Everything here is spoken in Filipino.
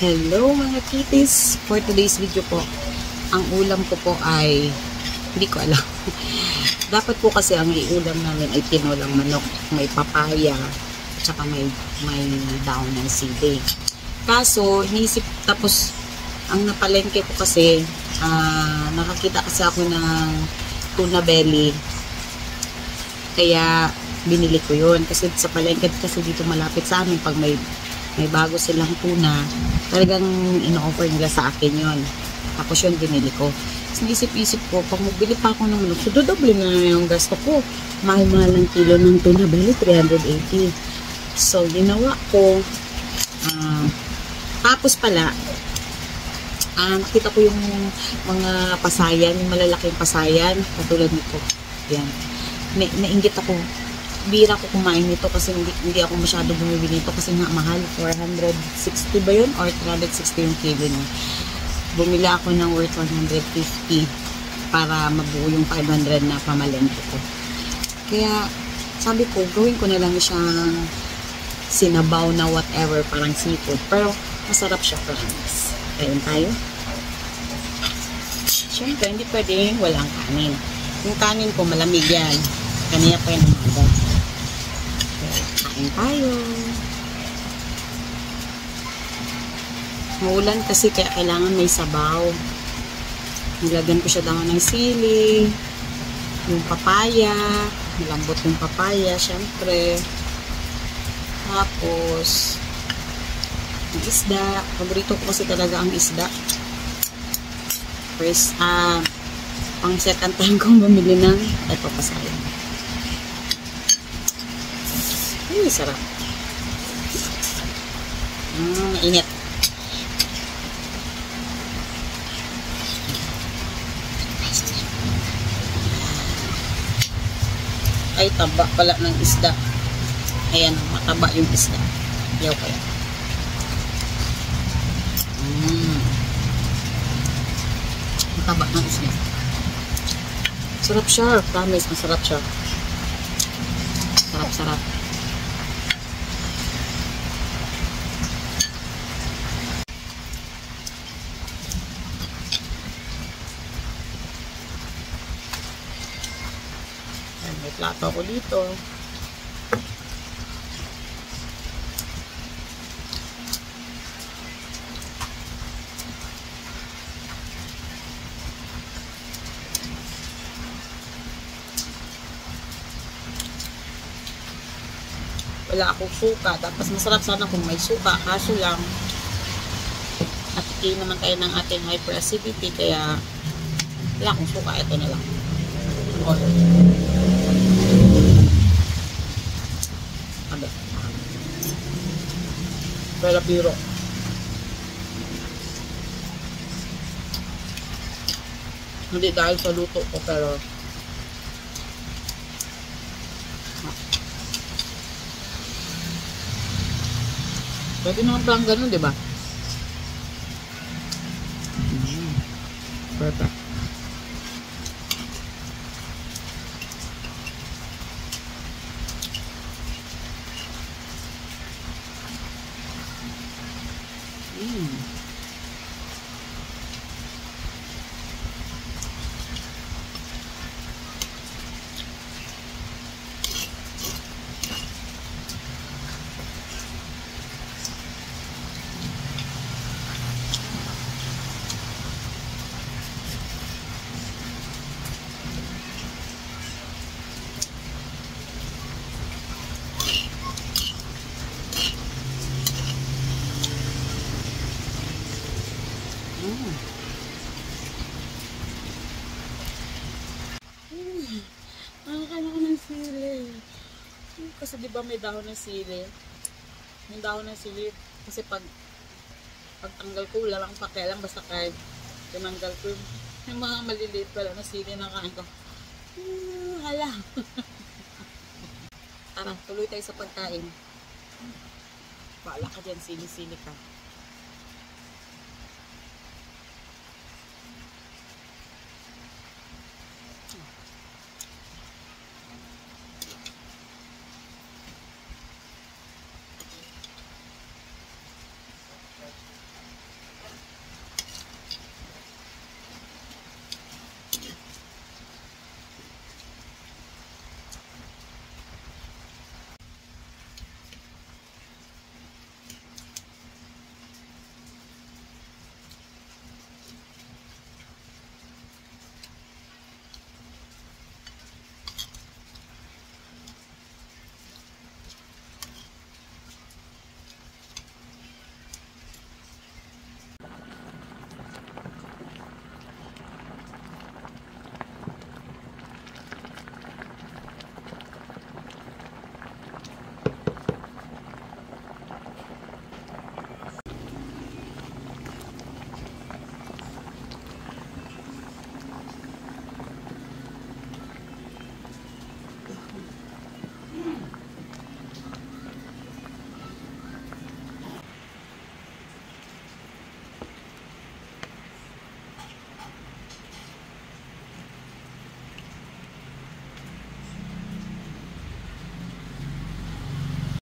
Hello mga kitties! For today's video po, ang ulam ko po ay, hindi ko alam. Dapat po kasi ang iulam namin ay tinolang manok, may papaya, at saka may daon ng sili. Kaso, inisip, tapos, ang napalengke ko kasi, nakakita kasi ako ng tuna belly. Kaya, binili ko yun. Kasi sa palengke kasi dito malapit sa amin, pag may bago silang tuna, talagang ino-offer nila sa akin yon. Tapos yun, binili ko. Tapos naisip-isip ko, pag magbili pa ako ng manok, so dodoble na yung gasto ko. Mahal-mahal ng kilo ng tuna belly, 380. So, ginawa ko. Tapos pala, nakita ko yung mga pasayan, yung malalaking pasayan, katulad nito. Yan. Nainggit ako. Bira ko kumain nito kasi hindi ako masyado bumibili nito kasi nga mahal. 460 ba yun? Or 360 yung kilo niya. Bumili ako ng worth 150 para mabuo yung 500 na pamalengke ko. Kaya sabi ko, gawin ko na lang siyang sinabaw na whatever, parang seafood. Pero masarap siya, promise. Kain tayo. Siyempre, hindi pwedeng walang kanin. Yung kanin ko, malamig yan. Kanina pa yung umaga. Kain tayo. Maulan kasi kaya kailangan may sabaw. Nilagyan ko siya daw ng sili, yung papaya, malambot yung papaya, syempre. Tapos, yung isda. Paborito ko kasi talaga ang isda. First, pang second time kong bumili ng papasaya. Ay, sarap. Init. Ay, taba pala ng isda. Ayan, mataba yung isda. Yaw kaya. Mataba ng isda. Sarap siya. Promise, masarap siya. Sarap-sarap. May plato ako dito. Wala akong suka. Tapos masarap sana kung may suka. Kaso lang, nakikiin naman tayo ng ating hyperacidity. Kaya, wala akong suka. Ito na lang. Pero biro. Hindi dahil sa luto ko, pero pwede naman parang ganun, diba? Perfect. Nakakala ko ng sili. Kasi diba may dahon ng sili? May dahon ng sili. Kasi pag tanggal ko, wala lang pakialam. Basta kahit tinanggal ko yung mga maliliit pala na sili na kain ko. Hala. Tara, tuloy tayo sa pagkain. Baala ka dyan, sili-sili ka.